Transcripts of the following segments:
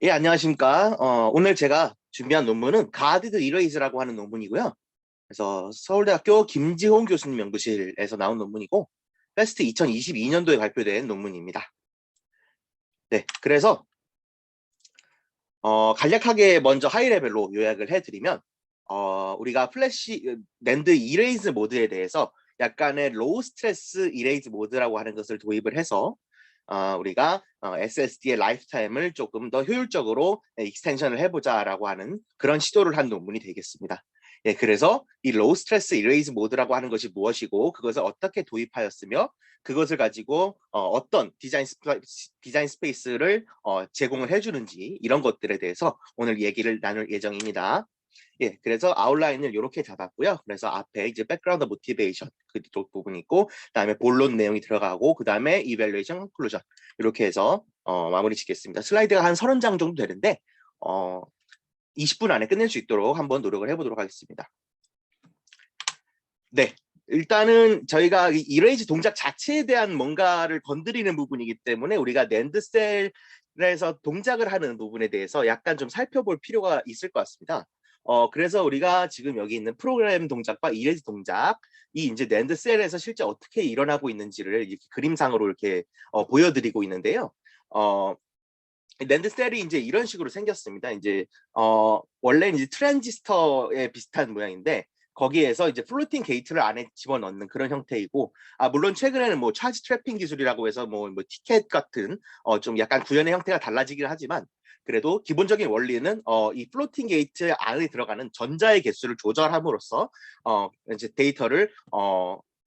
예, 안녕하십니까. 오늘 제가 준비한 논문은 가디드 이레이즈라고 하는 논문이고요. 그래서 서울대학교 김지홍 교수님 연구실에서 나온 논문이고, 패스트 2022년도에 발표된 논문입니다. 네, 그래서 간략하게 먼저 하이레벨로 요약을 해드리면, 우리가 낸드 이레이즈 모드에 대해서 약간의 로우 스트레스 이레이즈 모드라고 하는 것을 도입을 해서 우리가 SSD의 라이프타임을 조금 더 효율적으로 익스텐션을 해보자라고 하는 그런 시도를 한 논문이 되겠습니다. 예, 그래서 이 로우 스트레스 이레이즈 모드라고 하는 것이 무엇이고 그것을 어떻게 도입하였으며 그것을 가지고 어떤 디자인 스페이스를 제공을 해주는지 이런 것들에 대해서 오늘 얘기를 나눌 예정입니다. 예, 그래서 아웃라인을 이렇게 잡았고요. 그래서 앞에 이제 백그라운드 모티베이션 그쪽 부분이 있고, 그다음에 본론 내용이 들어가고, 그다음에 이밸루에이션 컨클루전 이렇게 해서 마무리 짓겠습니다. 슬라이드가 한 30장 정도 되는데 20분 안에 끝낼 수 있도록 한번 노력을 해보도록 하겠습니다. 네. 일단은 저희가 이레이즈 동작 자체에 대한 뭔가를 건드리는 부분이기 때문에 우리가 낸드셀에서 동작을 하는 부분에 대해서 약간 좀 살펴볼 필요가 있을 것 같습니다. 그래서 우리가 지금 여기 있는 프로그램 동작과 이레이즈 동작이 이제 낸드셀에서 실제 어떻게 일어나고 있는지를 이렇게 그림상으로 이렇게 보여드리고 있는데요. 낸드셀이 이제 이런 식으로 생겼습니다. 이제 원래는 이제 트랜지스터에 비슷한 모양인데 거기에서 이제 플로팅 게이트를 안에 집어넣는 그런 형태이고, 물론 최근에는 뭐 차지 트래핑 기술이라고 해서 뭐 티켓 같은 좀 약간 구현의 형태가 달라지긴 하지만 그래도 기본적인 원리는 이 플로팅 게이트 안에 들어가는 전자의 개수를 조절함으로써 이제 데이터를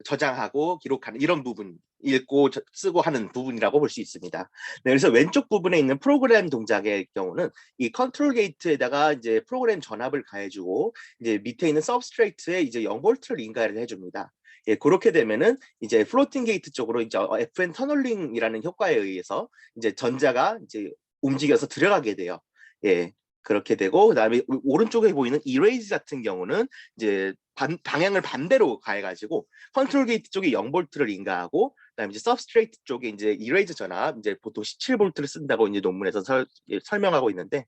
저장하고 기록하는 이런 부분, 읽고 쓰고 하는 부분이라고 볼 수 있습니다. 네, 그래서 왼쪽 부분에 있는 프로그램 동작의 경우는 이 컨트롤 게이트에다가 이제 프로그램 전압을 가해주고 이제 밑에 있는 서브스트레이트에 이제 0볼트를 인가를 해줍니다. 예, 그렇게 되면은 이제 플로팅 게이트 쪽으로 이제 FN 터널링이라는 효과에 의해서 이제 전자가 이제 움직여서 들어가게 돼요. 예, 그렇게 되고 그다음에 오른쪽에 보이는 이레이즈 같은 경우는 이제 방향을 반대로 가해가지고 컨트롤 게이트 쪽에 0볼트를 인가하고 그다음에 이제 서브스트레이트 쪽에 이제 이레이즈 전압 이제 보통 17볼트를 쓴다고 이제 논문에서 설명하고 있는데,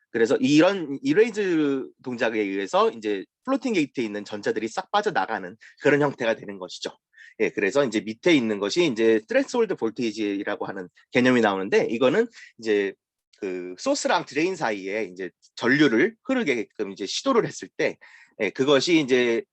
그래서 이런 이레이즈 동작에 의해서 이제 플로팅 게이트에 있는 전자들이 싹 빠져나가는 그런 형태가 되는 것이죠. 예, 그래서 이제 밑에 있는 것이 이제 트레스홀드 볼테이지라고 하는 개념이 나오는데, 이거는 이제 그 소스랑 드레인 사이에 이제 전류를 흐르게끔 이제 시도를 했을 때, 예, 그것이 이제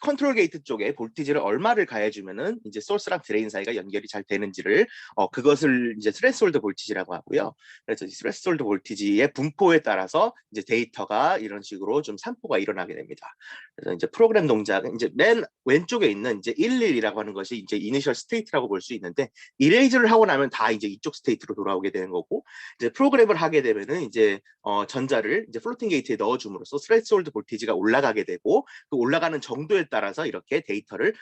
컨트롤 게이트 쪽에 볼티지를 얼마를 가해주면은 이제 소스랑 드레인 사이가 연결이 잘 되는지를 그것을 이제 스레스홀드 볼티지라고 하고요. 그래서 이 스레스홀드 볼티지의 분포에 따라서 이제 데이터가 이런 식으로 좀 산포가 일어나게 됩니다. 그래서 이제 프로그램 동작은 이제 맨 왼쪽에 있는 이제 11이라고 하는 것이 이제 이니셜 스테이트라고 볼 수 있는데, 이레이즈를 하고 나면 다 이제 이쪽 스테이트로 돌아오게 되는 거고, 이제 프로그램을 하게 되면은 이제 전자를 이제 플로팅 게이트에 넣어줌으로써 스레스홀드 볼티지가 올라가게 되고, 그 올라가는 정도에 따라서 이렇게 데이터를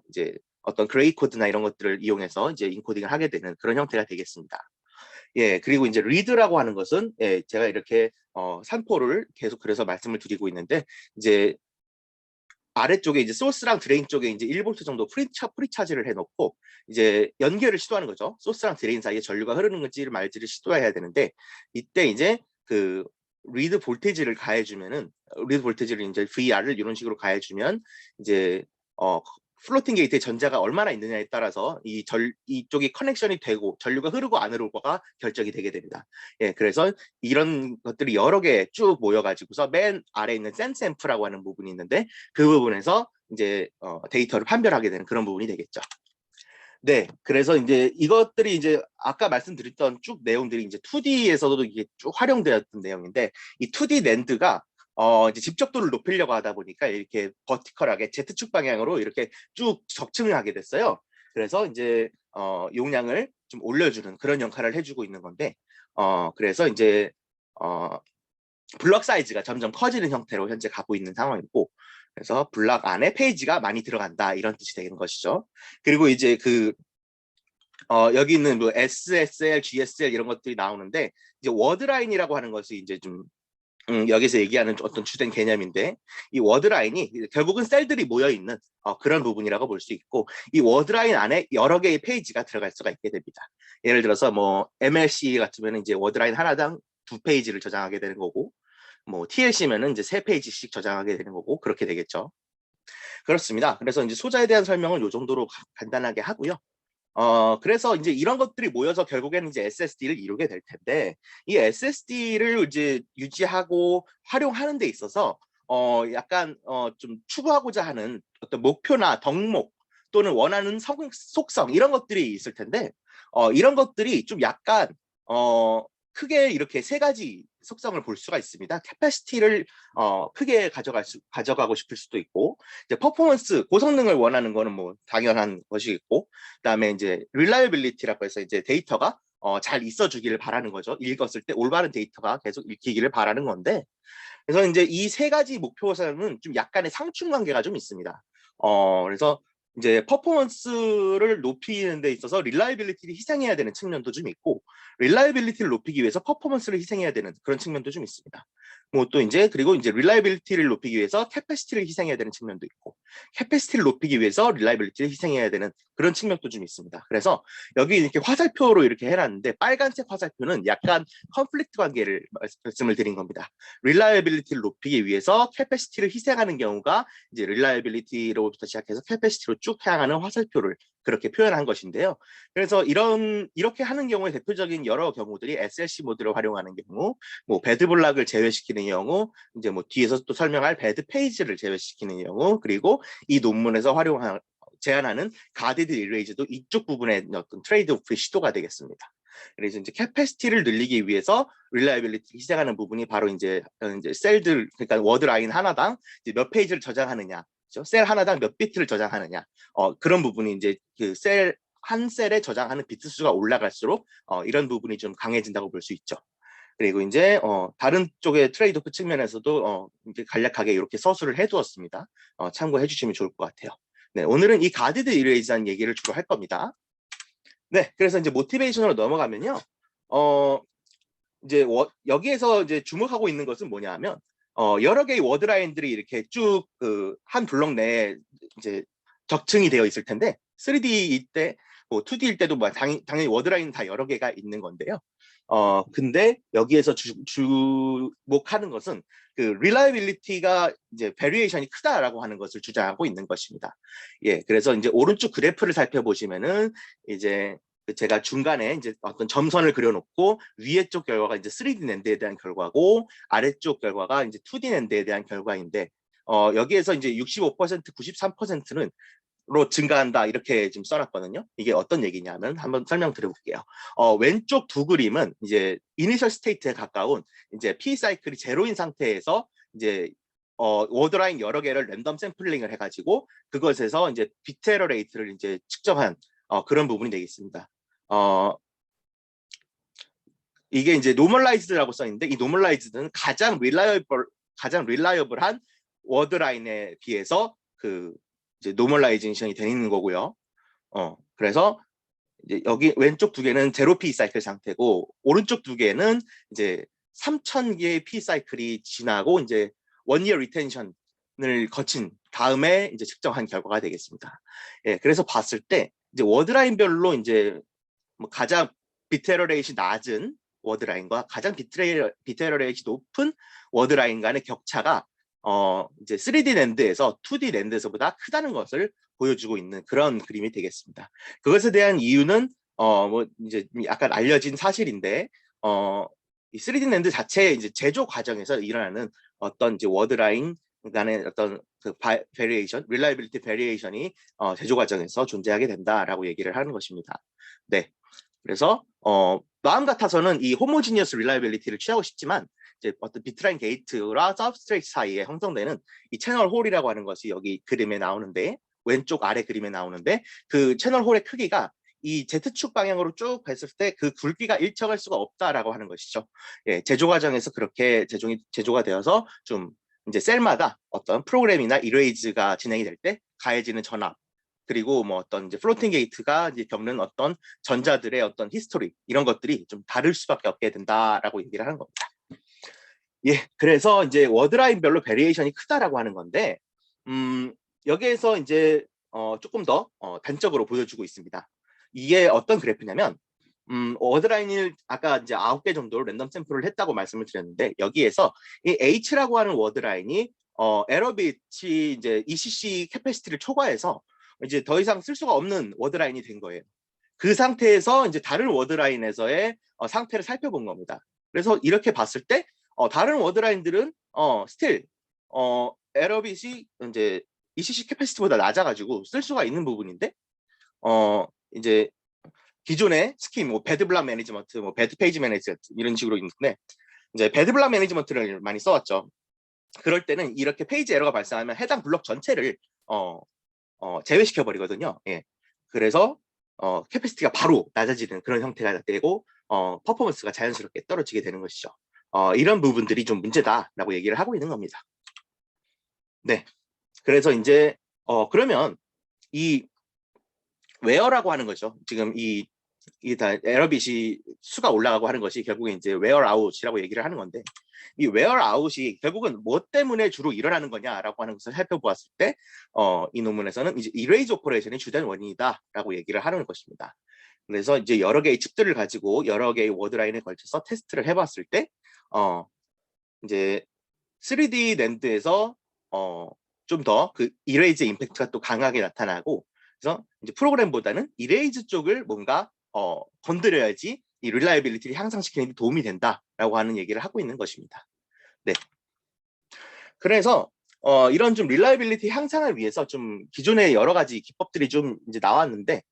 이제 어떤 그레이 코드나 이런 것들을 이용해서 이제 인코딩을 하게 되는 그런 형태가 되겠습니다. 예, 그리고 이제 리드라고 하는 것은, 예, 제가 이렇게 산포를 계속 그래서 말씀을 드리고 있는데, 이제 아래쪽에 이제 소스랑 드레인 쪽에 이제 1볼트 정도 프리차지를 해놓고 이제 연결을 시도하는 거죠. 소스랑 드레인 사이에 전류가 흐르는 건지를 말지를 시도해야 되는데, 이때 이제 그 리드 볼테이지를 가해주면은, 리드 볼테이지를 이제 VR을 이런 식으로 가해주면 이제 플로팅 게이트의 전자가 얼마나 있느냐에 따라서 이쪽이 커넥션이 되고 전류가 흐르고 안 흐르고가 결정이 되게 됩니다. 예, 그래서 이런 것들이 여러 개 쭉 모여가지고서 맨 아래 있는 센스앰프라고 하는 부분이 있는데, 그 부분에서 이제 데이터를 판별하게 되는 그런 부분이 되겠죠. 네, 그래서 이제 이것들이 이제 아까 말씀드렸던 쭉 내용들이 이제 2D에서도 이게 쭉 활용되었던 내용인데, 이 2D 낸드가 이제 집적도를 높이려고 하다 보니까 이렇게 버티컬하게 Z축 방향으로 이렇게 쭉 적층을 하게 됐어요. 그래서 이제 용량을 좀 올려주는 그런 역할을 해주고 있는 건데, 그래서 이제 블럭 사이즈가 점점 커지는 형태로 현재 가고 있는 상황이고, 그래서 블럭 안에 페이지가 많이 들어간다 이런 뜻이 되는 것이죠. 그리고 이제 여기 있는 뭐 SSL, GSL 이런 것들이 나오는데, 이제 워드라인이라고 하는 것이 이제 좀 여기서 얘기하는 어떤 주된 개념인데 이 워드라인이 결국은 셀들이 모여있는 그런 부분이라고 볼 수 있고 이 워드라인 안에 여러 개의 페이지가 들어갈 수가 있게 됩니다. 예를 들어서 뭐 MLC 같으면 이제 워드라인 하나당 2페이지를 저장하게 되는 거고 뭐 TLC면은 이제 3페이지씩 저장하게 되는 거고 그렇게 되겠죠. 그렇습니다. 그래서 이제 소자에 대한 설명은 이 정도로 간단하게 하고요. 그래서 이제 이런 것들이 모여서 결국에는 이제 SSD를 이루게 될 텐데 이 SSD를 이제 유지하고 활용하는 데 있어서 약간 좀 추구하고자 하는 어떤 목표나 덕목 또는 원하는 속성 이런 것들이 있을 텐데 이런 것들이 좀 약간 크게 이렇게 세 가지 속성을 볼 수가 있습니다. 캐패시티를 크게 가져가고 싶을 수도 있고, 이제 퍼포먼스, 고성능을 원하는 거는 뭐 당연한 것이겠고, 그다음에 이제 릴라이빌리티라고 해서 이제 데이터가 잘 있어주기를 바라는 거죠. 읽었을 때 올바른 데이터가 계속 읽히기를 바라는 건데, 그래서 이제 이 세 가지 목표에서는 좀 약간의 상충 관계가 좀 있습니다. 그래서 이제 퍼포먼스를 높이는 데 있어서 릴라이빌리티를 희생해야 되는 측면도 좀 있고 릴라이빌리티를 높이기 위해서 퍼포먼스를 희생해야 되는 그런 측면도 좀 있습니다. 뭐 또 이제 그리고 이제 릴라이빌리티를 높이기 위해서 캐패시티를 희생해야 되는 측면도 있고 캐패시티를 높이기 위해서 릴라이빌리티를 희생해야 되는 그런 측면도 좀 있습니다. 그래서 여기 이렇게 화살표로 이렇게 해놨는데 빨간색 화살표는 약간 컨플릭트 관계를 말씀을 드린 겁니다. 릴라이빌리티를 높이기 위해서 캐패시티를 희생하는 경우가 이제 릴라이빌리티로부터 시작해서 캐패시티로 쭉 향하는 화살표를 그렇게 표현한 것인데요. 그래서 이렇게 하는 경우에 대표적인 여러 경우들이 SLC 모드를 활용하는 경우, 뭐 배드 블락을 제외시키는 경우, 이제 뭐 뒤에서 또 설명할 배드 페이지를 제외시키는 경우, 그리고 이 논문에서 제안하는 가디드 이레이즈도 이쪽 부분의 어떤 트레이드오프의 시도가 되겠습니다. 그래서 이제 캐패시티를 늘리기 위해서 릴라이빌리티를 희생하는 부분이 바로 이제 셀들, 그러니까 워드 라인 하나당 이제 몇 페이지를 저장하느냐, 그렇죠? 셀 하나당 몇 비트를 저장하느냐, 그런 부분이 이제 그 한 셀에 저장하는 비트 수가 올라갈수록 이런 부분이 좀 강해진다고 볼 수 있죠. 그리고 이제 다른 쪽의 트레이드오프 측면에서도 이제 간략하게 이렇게 서술을 해두었습니다. 참고해 주시면 좋을 것 같아요. 네, 오늘은 이 가디드 이레이즈한 얘기를 주로 할 겁니다. 네, 그래서 이제 모티베이션으로 넘어가면요. 이제 여기에서 이제 주목하고 있는 것은 뭐냐면 여러 개의 워드라인들이 이렇게 쭉 한 블록 내에 이제 적층이 되어 있을 텐데 3D일 때, 뭐 2D일 때도 뭐 당연히 워드라인 다 여러 개가 있는 건데요. 근데 여기에서 주목하는 것은 그 릴라이빌리티가 이제 베리에이션이 크다라고 하는 것을 주장하고 있는 것입니다. 예, 그래서 이제 오른쪽 그래프를 살펴보시면은 이제 제가 중간에 이제 어떤 점선을 그려놓고 위에 쪽 결과가 이제 3D 낸드에 대한 결과고 아래쪽 결과가 이제 2D 낸드에 대한 결과인데 여기에서 이제 65%, 93%는 로 증가한다 이렇게 지금 써놨거든요. 이게 어떤 얘기냐면 한번 설명드려볼게요. 왼쪽 두 그림은 이제 이니셜 스테이트에 가까운 이제 P 사이클이 제로인 상태에서 이제 워드라인 여러 개를 랜덤 샘플링을 해가지고 그것에서 이제 비트 에러 레이트를 이제 측정한 그런 부분이 되겠습니다. 이게 이제 노멀라이즈드라고 써 있는데 이 노멀라이즈드는 가장 릴라이어블한 워드라인에 비해서 그 이제 노멀라이제이션이 되는 거고요. 그래서 이제 여기 왼쪽 두 개는 제로 P 사이클 상태고 오른쪽 두 개는 이제 3,000개의 P 사이클이 지나고 이제 원이어 리텐션을 거친 다음에 이제 측정한 결과가 되겠습니다. 예, 그래서 봤을 때 이제 워드라인별로 이제 뭐 가장 비트에러 레이시 낮은 워드라인과 가장 비트에러 레이시 높은 워드라인 간의 격차가 이제 3D 랜드에서 2D 랜드에서보다 크다는 것을 보여주고 있는 그런 그림이 되겠습니다. 그것에 대한 이유는 뭐 이제 약간 알려진 사실인데 이 3D 랜드 자체의 이제 제조 과정에서 일어나는 어떤 이제 워드라인 간의 어떤 그 베리에이션, 릴라이빌리티 베리에이션이 제조 과정에서 존재하게 된다라고 얘기를 하는 것입니다. 네. 그래서 마음 같아서는 이 호모지니어스 릴라이빌리티를 취하고 싶지만 이제 어떤 비트라인 게이트와 서브스트레이트 사이에 형성되는 이 채널 홀이라고 하는 것이 여기 그림에 나오는데 왼쪽 아래 그림에 나오는데 그 채널 홀의 크기가 이 Z축 방향으로 쭉 했을 때 그 굵기가 일정할 수가 없다라고 하는 것이죠. 예, 제조 과정에서 그렇게 제조가 되어서 좀 이제 셀마다 어떤 프로그램이나 이레이즈가 진행이 될 때 가해지는 전압 그리고 뭐 어떤 이제 플로팅 게이트가 이제 겪는 어떤 전자들의 어떤 히스토리 이런 것들이 좀 다를 수밖에 없게 된다라고 얘기를 하는 겁니다. 예, 그래서 이제 워드라인별로 베리에이션이 크다라고 하는 건데, 여기에서 이제 조금 더 단적으로 보여주고 있습니다. 이게 어떤 그래프냐면, 워드라인을 아까 이제 9개 정도 랜덤 샘플을 했다고 말씀을 드렸는데, 여기에서 이 H라고 하는 워드라인이 에러빗이 이제 ECC 캐패시티를 초과해서 이제 더 이상 쓸 수가 없는 워드라인이 된 거예요. 그 상태에서 이제 다른 워드라인에서의 상태를 살펴본 겁니다. 그래서 이렇게 봤을 때 다른 워드라인들은 스틸 에러빗이 이제 ECC 캐패시티보다 낮아가지고 쓸 수가 있는 부분인데 이제 기존의 스킨, 뭐 배드 블락 매니지먼트, 뭐 배드 페이지 매니지먼트 이런 식으로 있는데 이제 배드 블락 매니지먼트를 많이 써왔죠. 그럴 때는 이렇게 페이지 에러가 발생하면 해당 블록 전체를 제외시켜 버리거든요. 예. 그래서 캐패시티가 바로 낮아지는 그런 형태가 되고 퍼포먼스가 자연스럽게 떨어지게 되는 것이죠. 이런 부분들이 좀 문제다라고 얘기를 하고 있는 겁니다. 네. 그래서 이제 그러면 이 웨어라고 하는 거죠. 지금 이게 다 에러빗이 수가 올라가고 하는 것이 결국에 이제 웨어아웃이라고 얘기를 하는 건데, 이 웨어아웃이 결국은 뭐 때문에 주로 일어나는 거냐라고 하는 것을 살펴보았을 때 이 논문에서는 이제 이레이즈 오퍼레이션이 주된 원인이다라고 얘기를 하는 것입니다. 그래서 이제 여러 개의 칩들을 가지고 여러 개의 워드라인에 걸쳐서 테스트를 해봤을 때 이제 3D 랜드에서 좀 더 그 이레이즈 임팩트가 또 강하게 나타나고, 그래서 이제 프로그램보다는 이레이즈 쪽을 뭔가 건드려야지 이 릴라이빌리티를 향상시키는 데 도움이 된다라고 하는 얘기를 하고 있는 것입니다. 네. 그래서 이런 좀 릴라이빌리티 향상을 위해서 좀 기존의 여러 가지 기법들이 좀 이제 나왔는데,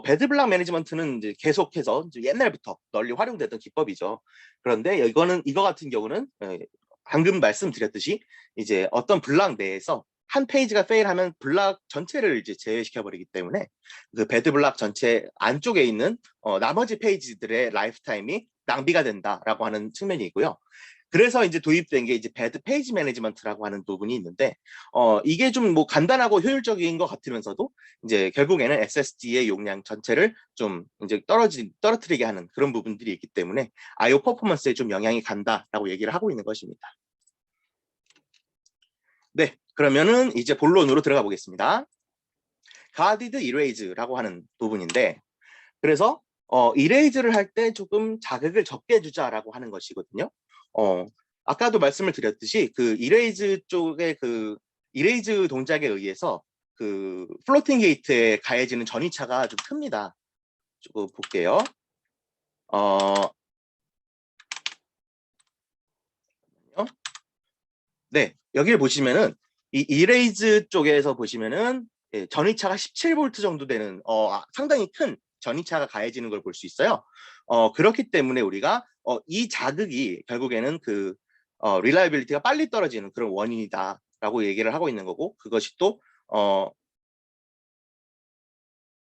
배드 블락 매니지먼트는 이제 계속해서 이제 옛날부터 널리 활용되던 기법이죠. 그런데 이거 같은 경우는 방금 말씀드렸듯이 이제 어떤 블락 내에서 한 페이지가 페일하면 블락 전체를 이제 제외시켜 버리기 때문에 그 배드 블락 전체 안쪽에 있는 나머지 페이지들의 라이프 타임이 낭비가 된다라고 하는 측면이 있고요. 그래서 이제 도입된 게 이제 배드 페이지 매니지먼트라고 하는 부분이 있는데 이게 좀 뭐 간단하고 효율적인 것 같으면서도 이제 결국에는 SSD의 용량 전체를 좀 이제 떨어뜨리게 하는 그런 부분들이 있기 때문에 I/O 퍼포먼스에 좀 영향이 간다라고 얘기를 하고 있는 것입니다. 네, 그러면은 이제 본론으로 들어가 보겠습니다. 가디드 이레이즈라고 하는 부분인데, 그래서 이레이즈를 할 때 조금 자극을 적게 주자라고 하는 것이거든요. 아까도 말씀을 드렸듯이 그 이레이즈 쪽의 그 이레이즈 동작에 의해서 그 플로팅 게이트에 가해지는 전위차가 좀 큽니다. 조금 볼게요. 네, 여기를 보시면은 이 이레이즈 쪽에서 보시면은 전위차가 17V 정도 되는 상당히 큰 전위차가 가해지는 걸 볼 수 있어요. 그렇기 때문에 우리가 이 자극이 결국에는 그 릴라이빌리티가 빨리 떨어지는 그런 원인이다라고 얘기를 하고 있는 거고, 그것이 또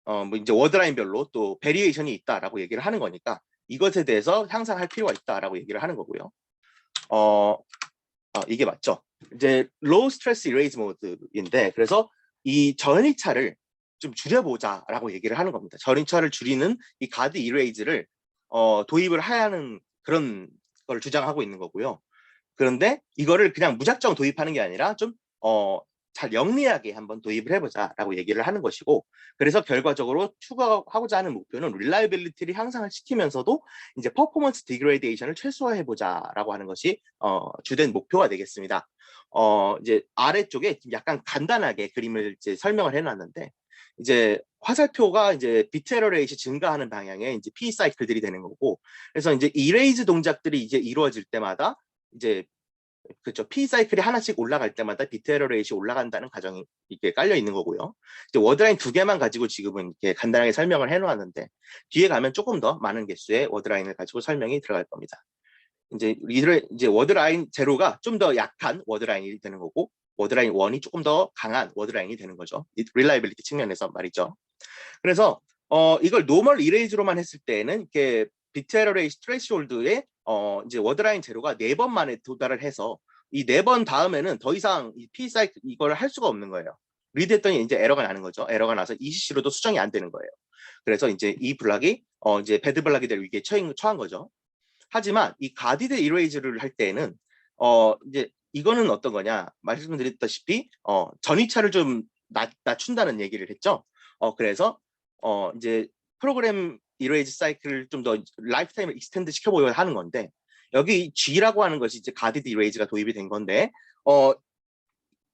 뭐 이제 워드라인별로 또 베리에이션이 있다라고 얘기를 하는 거니까 이것에 대해서 향상할 필요가 있다라고 얘기를 하는 거고요. 이게 맞죠? 이제 로우 스트레스 이레이즈 모드인데, 그래서 이 전위차를 좀 줄여보자라고 얘기를 하는 겁니다. 전위차를 줄이는 이 가드 이레이즈를 도입을 하는 그런 걸 주장하고 있는 거고요. 그런데 이거를 그냥 무작정 도입하는 게 아니라 좀 잘 영리하게 한번 도입을 해보자라고 얘기를 하는 것이고, 그래서 결과적으로 추구하고자 하는 목표는 릴라이빌리티를 향상을 시키면서도 이제 퍼포먼스 디그레이데이션을 최소화해보자라고 하는 것이 주된 목표가 되겠습니다. 이제 아래쪽에 약간 간단하게 그림을 이제 설명을 해놨는데, 이제 화살표가 이제 비트 에러 레이시 증가하는 방향의 이제 P 사이클들이 되는 거고, 그래서 이제 이레이즈 동작들이 이제 이루어질 때마다 이제 그렇죠. P 사이클이 하나씩 올라갈 때마다 비트 에러 레이시 올라간다는 가정이 이렇게 깔려 있는 거고요. 이제 워드라인 2개만 가지고 지금은 이렇게 간단하게 설명을 해놓았는데, 뒤에 가면 조금 더 많은 개수의 워드라인을 가지고 설명이 들어갈 겁니다. 이제 워드라인 제로가 좀 더 약한 워드라인이 되는 거고, 워드라인 1이 조금 더 강한 워드라인이 되는 거죠. 릴라이빌리티 측면에서 말이죠. 그래서 이걸 노멀 이레이즈로만 했을 때에는 이렇게 비트 에러 레이시 트레시홀드에 이제 워드라인 제로가 4번 만에 도달을 해서 이 4번 다음에는 더 이상 이 P 사이클 이걸 할 수가 없는 거예요. 리드했더니 이제 에러가 나는 거죠. 에러가 나서 ECC로도 수정이 안 되는 거예요. 그래서 이제 이 블락이 이제 배드 블락이 될 위기에 처한 거죠. 하지만 이 가디드 이레이즈를 할 때에는 이제 이거는 어떤 거냐 말씀드렸다시피 전이차를 좀 낮춘다는 얘기를 했죠. 그래서 이제 프로그램 이레이즈 사이클을 좀 더 라이프 타임을 익스텐드 시켜보려고 하는 건데 여기 G라고 하는 것이 이제 가디드 이레이즈가 도입이 된 건데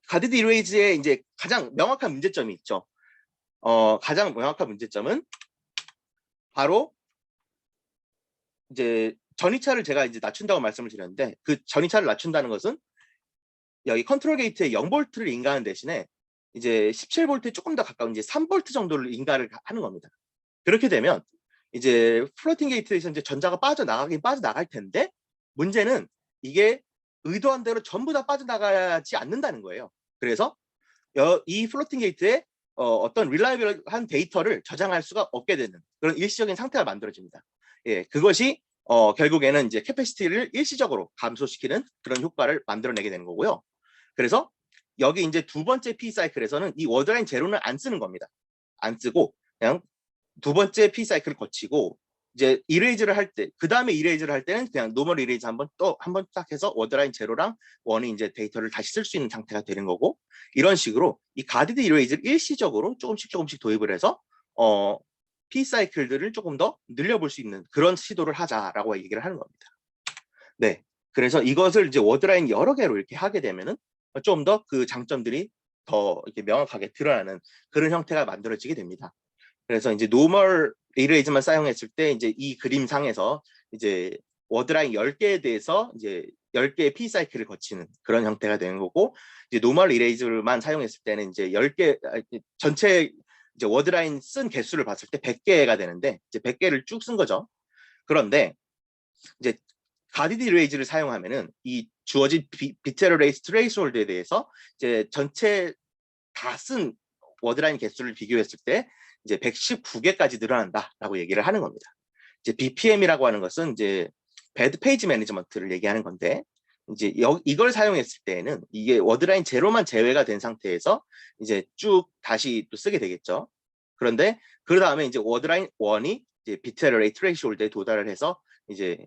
가디드 이레이즈의 이제 가장 명확한 문제점이 있죠. 가장 명확한 문제점은 바로 이제 전이차를 제가 이제 낮춘다고 말씀을 드렸는데 그 전이차를 낮춘다는 것은 여기 컨트롤 게이트에 0볼트를 인가하는 대신에 이제 17볼트에 조금 더 가까운 이제 3볼트 정도를 인가를 하는 겁니다. 그렇게 되면 이제 플로팅 게이트에서 이제 전자가 빠져나가긴 빠져나갈 텐데 문제는 이게 의도한 대로 전부 다 빠져나가지 않는다는 거예요. 그래서 이 플로팅 게이트에 어떤 릴라이블한 데이터를 저장할 수가 없게 되는 그런 일시적인 상태가 만들어집니다. 예, 그것이 결국에는 이제 캐패시티를 일시적으로 감소시키는 그런 효과를 만들어내게 되는 거고요. 그래서 여기 이제 두 번째 P 사이클에서는 이 워드라인 제로는 안 쓰는 겁니다. 안 쓰고 그냥 두 번째 P 사이클을 거치고 이제 이레이즈를 할 때, 그 다음에 이레이즈를 할 때는 그냥 노멀 이레이즈 한번 딱 해서 워드라인 제로랑 원이 이제 데이터를 다시 쓸 수 있는 상태가 되는 거고 이런 식으로 이 가디드 이레이즈를 일시적으로 조금씩 도입을 해서 P 사이클들을 조금 더 늘려볼 수 있는 그런 시도를 하자라고 얘기를 하는 겁니다. 네, 그래서 이것을 이제 워드라인 여러 개로 이렇게 하게 되면은 좀 더 그 장점들이 더 이렇게 명확하게 드러나는 그런 형태가 만들어지게 됩니다. 그래서 이제 노멀 이레이즈만 사용했을 때 이제 이 그림상에서 이제 워드라인 10개에 대해서 이제 10개의 P 사이클을 거치는 그런 형태가 되는 거고 이제 노멀 이레이즈만 사용했을 때는 이제 10개 전체 이제 워드라인 쓴 개수를 봤을 때 100개가 되는데 이제 100개를 쭉 쓴 거죠. 그런데 이제 가디드 이레이즈를 사용하면은 이 주어진 비트레이스 트레이스홀드에 대해서 이제 전체 다 쓴 워드라인 개수를 비교했을 때 이제 119개까지 늘어난다라고 얘기를 하는 겁니다. 이제 BPM이라고 하는 것은 이제 배드 페이지 매니지먼트를 얘기하는 건데 이제 이걸 사용했을 때에는 이게 워드라인 제로만 제외가 된 상태에서 이제 쭉 다시 또 쓰게 되겠죠. 그런데 그 다음에 이제 워드라인 1이 이제 비트레이트 트레이스홀드에 도달을 해서 이제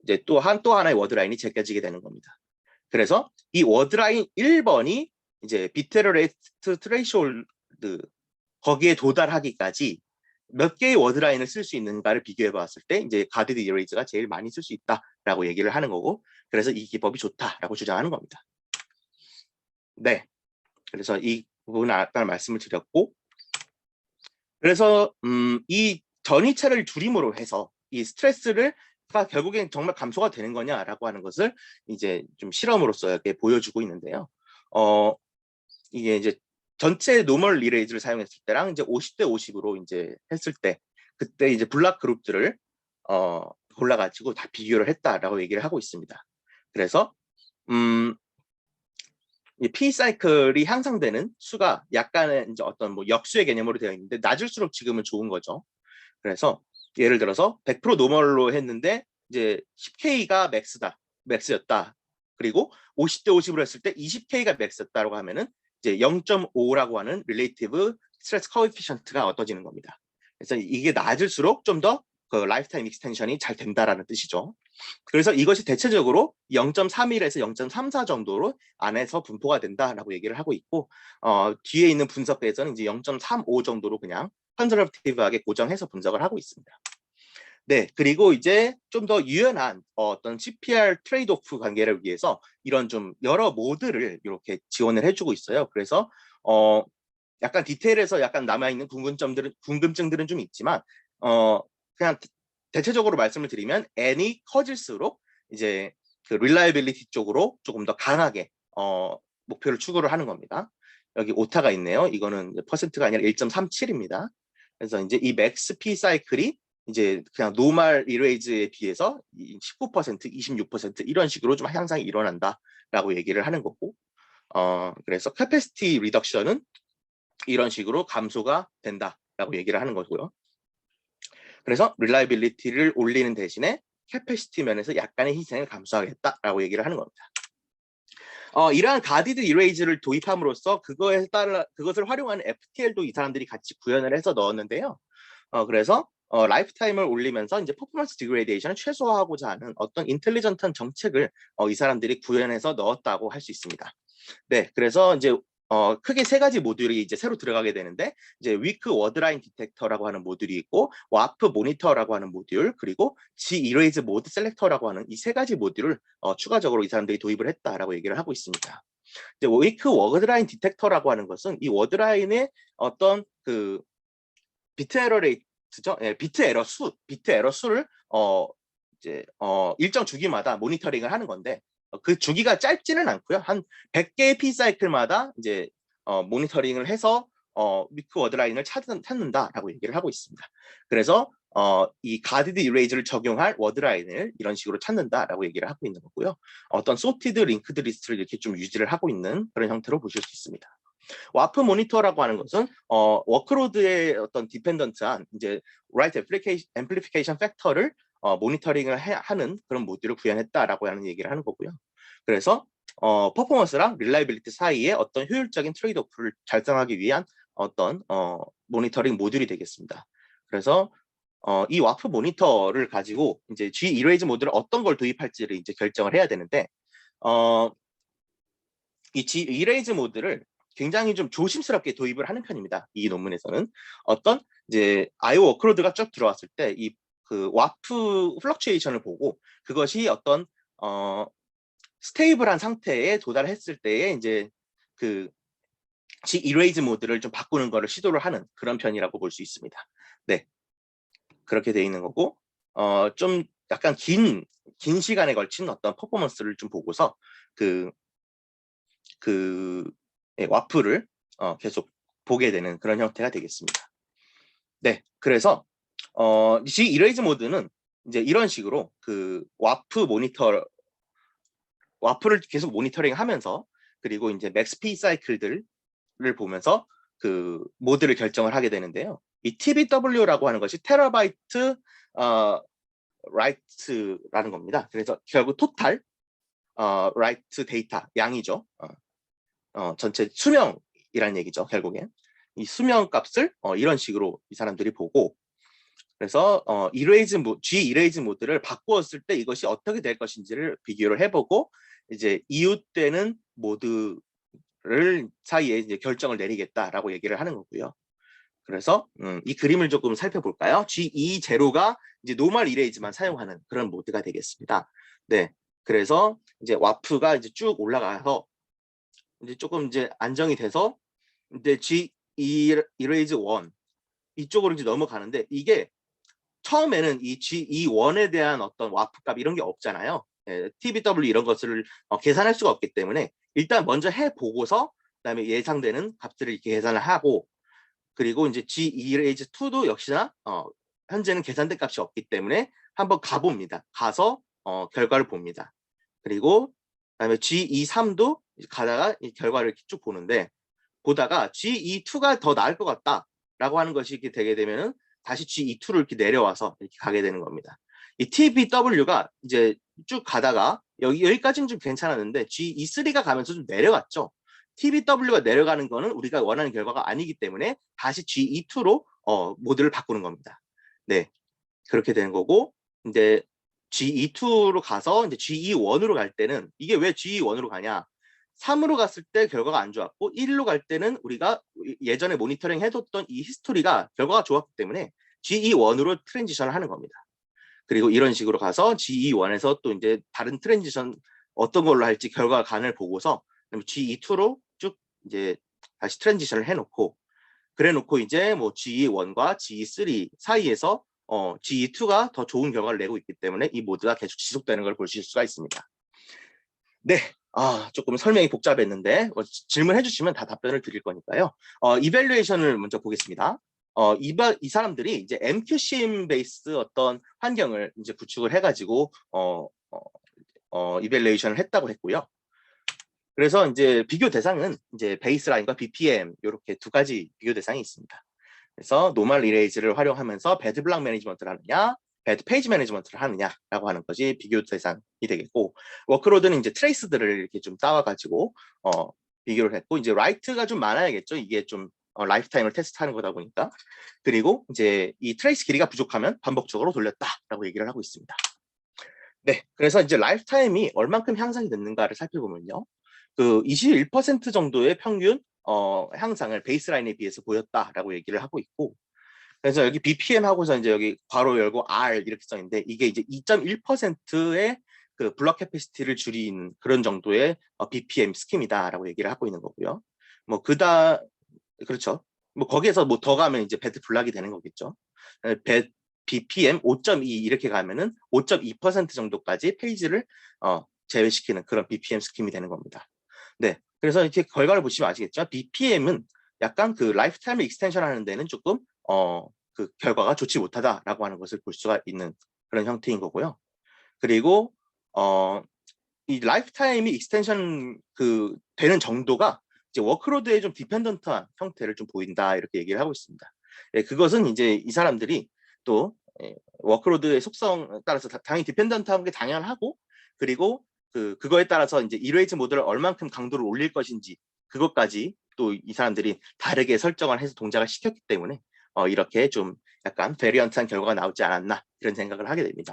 이제 또 하나의 워드라인이 제껴지게 되는 겁니다. 그래서 이 워드라인 1번이 이제 비트레이트 트레이스홀드 거기에 도달하기까지 몇 개의 워드라인을 쓸 수 있는가를 비교해 봤을 때 이제 가디드 이레이즈가 제일 많이 쓸 수 있다라고 얘기를 하는 거고 그래서 이 기법이 좋다라고 주장하는 겁니다. 네, 그래서 이 부분은 아까 말씀을 드렸고 그래서 이 전이차를 줄임으로 해서 이 스트레스가 결국엔 정말 감소가 되는 거냐라고 하는 것을 이제 좀 실험으로서 이렇게 보여주고 있는데요. 이게 이제 전체 노멀 이레이즈를 사용했을 때랑 이제 50대 50으로 이제 했을 때 그때 이제 블락 그룹들을 골라가지고 다 비교를 했다라고 얘기를 하고 있습니다. 그래서 이 P 사이클이 향상되는 수가 약간의 이제 어떤 뭐 역수의 개념으로 되어 있는데 낮을수록 지금은 좋은 거죠. 그래서 예를 들어서 100% 노멀로 했는데 이제 10K가 맥스였다. 그리고 50대 50으로 했을 때 20K가 맥스였다라고 하면은 이제 0.5라고 하는 릴레이티브 스트레스 코에피션트가 얻어지는 겁니다. 그래서 이게 낮을수록 좀 더 그 라이프타임 익스텐션이 잘 된다라는 뜻이죠. 그래서 이것이 대체적으로 0.31에서 0.34 정도로 안에서 분포가 된다라고 얘기를 하고 있고 뒤에 있는 분석에서는 이제 0.35 정도로 그냥 컨저러티브하게 고정해서 분석을 하고 있습니다. 네, 그리고 이제 좀 더 유연한 어떤 CPR 트레이드오프 관계를 위해서 이런 좀 여러 모드를 이렇게 지원을 해주고 있어요. 그래서 약간 디테일에서 약간 남아있는 궁금증들은 좀 있지만 그냥 대체적으로 말씀을 드리면 n이 커질수록 이제 그 릴라이빌리티 쪽으로 조금 더 강하게 목표를 추구를 하는 겁니다. 여기 오타가 있네요. 이거는 퍼센트가 아니라 1.37입니다. 그래서 이제 이 맥스 P 사이클이 이제 그냥 노멀 이레이즈에 비해서 19%, 26% 이런 식으로 좀 향상이 일어난다라고 얘기를 하는 거고 그래서 캐패시티 리덕션은 이런 식으로 감소가 된다라고 얘기를 하는 거고요. 그래서 릴라이빌리티를 올리는 대신에 캐패시티 면에서 약간의 희생을 감수하겠다라고 얘기를 하는 겁니다. 이러한 가디드 이레이즈를 도입함으로써 그것을 활용하는 FTL도 이 사람들이 같이 구현을 해서 넣었는데요. 그래서 라이프 타임을 올리면서 이제 퍼포먼스 디그레이데이션을 최소화하고자 하는 어떤 인텔리전트한 정책을 이 사람들이 구현해서 넣었다고 할 수 있습니다. 네, 그래서 이제 크게 세 가지 모듈이 이제 새로 들어가게 되는데, 이제 위크 워드라인 디텍터라고 하는 모듈이 있고, 와프 모니터라고 하는 모듈, 그리고 G 이레이즈 모드 셀렉터라고 하는 이 세 가지 모듈을 추가적으로 이 사람들이 도입을 했다라고 얘기를 하고 있습니다. 이제 위크 워드라인 디텍터라고 하는 것은 이 워드라인의 어떤 그 비트 에러 레이트죠, 예, 비트 에러 수를 이제 일정 주기마다 모니터링을 하는 건데, 그 주기가 짧지는 않고요. 한 100개의 P 사이클마다 이제 모니터링을 해서 위크 워드라인을 찾는다라고 얘기를 하고 있습니다. 그래서 이 가디드 이레이즈를 적용할 워드라인을 이런 식으로 찾는다라고 얘기를 하고 있는 거고요. 어떤 소티드 링크드 리스트를 이렇게 좀 유지를 하고 있는 그런 형태로 보실 수 있습니다. 와프 모니터라고 하는 것은 워크로드의 어떤 디펜던트한 이제 라이트 앰플리피케이션 팩터를 모니터링을 하는 그런 모듈을 구현했다라고 하는 얘기를 하는 거고요. 그래서 퍼포먼스랑 릴라이빌리티 사이에 어떤 효율적인 트레이드오프를 달성하기 위한 어떤 모니터링 모듈이 되겠습니다. 그래서 이 와프 모니터를 가지고 이제 G 이레이즈 모듈을 어떤 걸 도입할지를 이제 결정을 해야 되는데, 이 G 이레이즈 모듈을 굉장히 좀 조심스럽게 도입을 하는 편입니다. 이 논문에서는 어떤 이제 IO 워크로드가 쭉 들어왔을 때 이 그 와프 플럭추에이션을 보고 그것이 어떤 스테이블한 상태에 도달했을 때에 이제 그 G 이레이즈 모드를 좀 바꾸는 거를 시도를 하는 그런 편이라고 볼 수 있습니다. 네, 그렇게 돼 있는 거고, 좀 약간 긴 시간에 걸친 어떤 퍼포먼스를 좀 보고서 예, 와플을 계속 보게 되는 그런 형태가 되겠습니다. 네, 그래서 G 이레이즈 모드는 이제 이런 식으로 그 와플을 계속 모니터링하면서, 그리고 이제 맥스 P 사이클들을 보면서 그 모드를 결정을 하게 되는데요. 이 TBW라고 하는 것이 테라바이트 라이트라는 겁니다. 그래서 결국 토탈 라이트 데이터 양이죠. 전체 수명이라는 얘기죠. 결국엔 이 수명 값을 이런 식으로 이 사람들이 보고, 그래서 G 이레이즈 모드를 바꾸었을 때 이것이 어떻게 될 것인지를 비교를 해보고 이제 이웃되는 모드를 사이에 이제 결정을 내리겠다라고 얘기를 하는 거고요. 그래서 이 그림을 조금 살펴볼까요? G2제로가 이제 노멀 이레이즈만 사용하는 그런 모드가 되겠습니다. 네, 그래서 이제 와프가 이제 쭉 올라가서 이제 조금 이제 안정이 돼서 이제 G 이레이즈 1 이쪽으로 이제 넘어가는데, 이게 처음에는 이 G21에 대한 어떤 와프 값 이런 게 없잖아요. 예, TBW 이런 것을 계산할 수가 없기 때문에 일단 먼저 해보고서 그다음에 예상되는 값들을 이렇게 계산을 하고, 그리고 이제 G2-2도 역시나 현재는 계산된 값이 없기 때문에 한번 가봅니다. 가서 결과를 봅니다. 그리고 그다음에 G23도 가다가 이 결과를 이렇게 쭉 보는데, 보다가 G22가 더 나을 것 같다라고 하는 것이 이렇게 되게 되면은 다시 G22를 이렇게 내려와서 이렇게 가게 되는 겁니다. 이 TBW가 이제 쭉 가다가 여기까지는 좀 괜찮았는데 G23가 가면서 좀 내려갔죠. TBW가 내려가는 거는 우리가 원하는 결과가 아니기 때문에 다시 G22로 모드를 바꾸는 겁니다. 네, 그렇게 되는 거고, 이제 G22로 가서 이제 G21으로 갈 때는 이게 왜 G21으로 가냐? 3으로 갔을 때 결과가 안 좋았고 1로 갈 때는 우리가 예전에 모니터링 해뒀던 이 히스토리가 결과가 좋았기 때문에 G21으로 트랜지션을 하는 겁니다. 그리고 이런 식으로 가서 G21에서 또 이제 다른 트랜지션 어떤 걸로 할지 결과 간을 보고서 G22로 쭉 이제 다시 트랜지션을 해놓고, 그래놓고 이제 뭐 G1과 G3 사이에서 G2가 더 좋은 결과를 내고 있기 때문에 이 모드가 계속 지속되는 걸 보실 수가 있습니다. 네, 조금 설명이 복잡했는데 질문해 주시면 다 답변을 드릴 거니까요. 이밸류에이션을 먼저 보겠습니다. 이 사람들이 이제 MQCM 베이스 어떤 환경을 이제 구축을 해가지고 이밸류에이션을 했다고 했고요. 그래서 이제 비교 대상은 이제 베이스라인과 BPM 이렇게 두 가지 비교 대상이 있습니다. 그래서 노멀 이레이즈를 활용하면서 배드 블락 매니지먼트를 하느냐, 배드 페이지 매니지먼트를 하느냐라고 하는 것이 비교 대상이 되겠고, 워크로드는 이제 트레이스들을 이렇게 좀 따와가지고 비교를 했고, 이제 라이트가 좀 많아야겠죠. 이게 좀 라이프 타임을 테스트하는 거다 보니까. 그리고 이제 이 트레이스 길이가 부족하면 반복적으로 돌렸다라고 얘기를 하고 있습니다. 네, 그래서 이제 라이프 타임이 얼만큼 향상이 됐는가를 살펴보면요. 그 21% 정도의 평균 향상을 베이스라인에 비해서 보였다라고 얘기를 하고 있고, 그래서 여기 BPM 하고서 이제 여기 괄호 열고 R 이렇게 써 있는데, 이게 이제 2.1%의 그 블럭 캐패시티를 줄인 그런 정도의 BPM 스킴이다라고 얘기를 하고 있는 거고요. 뭐 그렇죠. 뭐 거기에서 뭐 더 가면 이제 배트 블락이 되는 거겠죠. BPM 5.2 이렇게 가면은 5.2% 정도까지 페이지를 제외시키는 그런 BPM 스킴이 되는 겁니다. 네, 그래서 이렇게 결과를 보시면 아시겠죠. BPM은 약간 그 라이프 타임 익스텐션 하는 데는 조금 그 결과가 좋지 못하다라고 하는 것을 볼 수가 있는 그런 형태인 거고요. 그리고 이 라이프 타임이 익스텐션 그 되는 정도가 이제 워크로드에 좀 디펜던트한 형태를 좀 보인다 이렇게 얘기를 하고 있습니다. 예, 그것은 이제 이 사람들이 또 워크로드의 속성 따라서 당연히 디펜던트한 게 당연하고, 그리고 그거에 따라서 이제 이레이즈 모드를 얼만큼 강도를 올릴 것인지 그것까지 또 이 사람들이 다르게 설정을 해서 동작을 시켰기 때문에 이렇게 좀 약간 베리언트한 결과가 나오지 않았나 이런 생각을 하게 됩니다.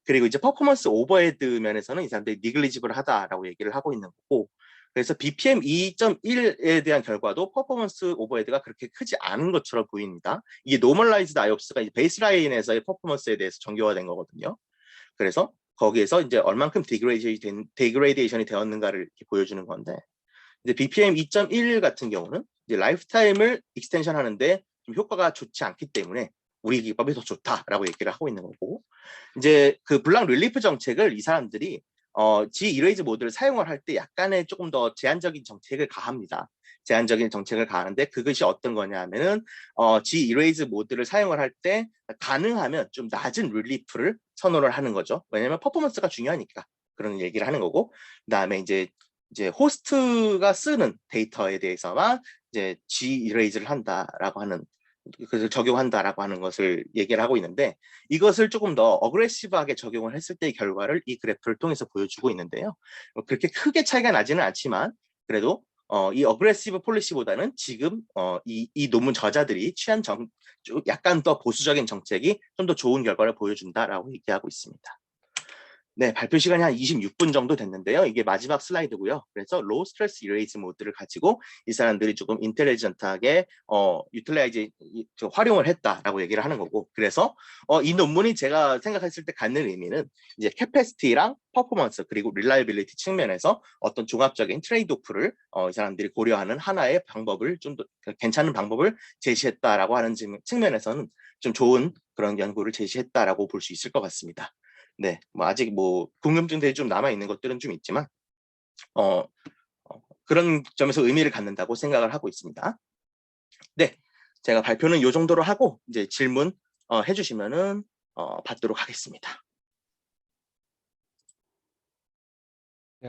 그리고 이제 퍼포먼스 오버헤드 면에서는 이 사람들이 니글리지블 하다라고 얘기를 하고 있는 거고, 그래서 BPM 2.1에 대한 결과도 퍼포먼스 오버헤드가 그렇게 크지 않은 것처럼 보입니다. 이게 노멀라이즈드 IOPS가 이제 베이스라인에서의 퍼포먼스에 대해서 정교화된 거거든요. 그래서 거기에서 이제 얼만큼 디그레이데이션이 되었는가를 이렇게 보여주는 건데, 이제 BPM 2.1 같은 경우는 이제 라이프 타임을 익스텐션 하는데 좀 효과가 좋지 않기 때문에 우리 기법이 더 좋다라고 얘기를 하고 있는 거고, 이제 그 블락 릴리프 정책을 이 사람들이 G 이레이즈 모드를 사용을 할 때 약간의 조금 더 제한적인 정책을 가합니다. 제한적인 정책을 가하는데 그것이 어떤 거냐면은 G 이레이즈 모드를 사용을 할 때 가능하면 좀 낮은 릴리프를 선호를 하는 거죠. 왜냐면 퍼포먼스가 중요하니까 그런 얘기를 하는 거고, 그다음에 이제 호스트가 쓰는 데이터에 대해서만 이제 G 이레이즈를 한다라고 하는, 그래서 적용한다라고 하는 것을 얘기를 하고 있는데, 이것을 조금 더 어그레시브하게 적용을 했을 때의 결과를 이 그래프를 통해서 보여주고 있는데요. 그렇게 크게 차이가 나지는 않지만 그래도 이 어그레시브 폴리시보다는 지금 이 논문 저자들이 취한 약간 더 보수적인 정책이 좀 더 좋은 결과를 보여준다라고 얘기하고 있습니다. 네, 발표 시간이 한 26분 정도 됐는데요. 이게 마지막 슬라이드고요. 그래서 로우 스트레스 이레이즈 모드를 가지고 이 사람들이 조금 인텔리전트하게 활용을 했다라고 얘기를 하는 거고, 그래서 이 논문이 제가 생각했을 때 갖는 의미는 이제 캐패시티랑 퍼포먼스 그리고 릴라이빌리티 측면에서 어떤 종합적인 트레이드오프를 이 사람들이 고려하는 하나의 방법을 좀 더 괜찮은 방법을 제시했다라고 하는 측면에서는 좀 좋은 그런 연구를 제시했다라고 볼 수 있을 것 같습니다. 네, 뭐 아직 뭐 궁금증들이 좀 남아 있는 것들은 좀 있지만 그런 점에서 의미를 갖는다고 생각을 하고 있습니다. 네, 제가 발표는 이 정도로 하고 이제 질문 해주시면은 받도록 하겠습니다.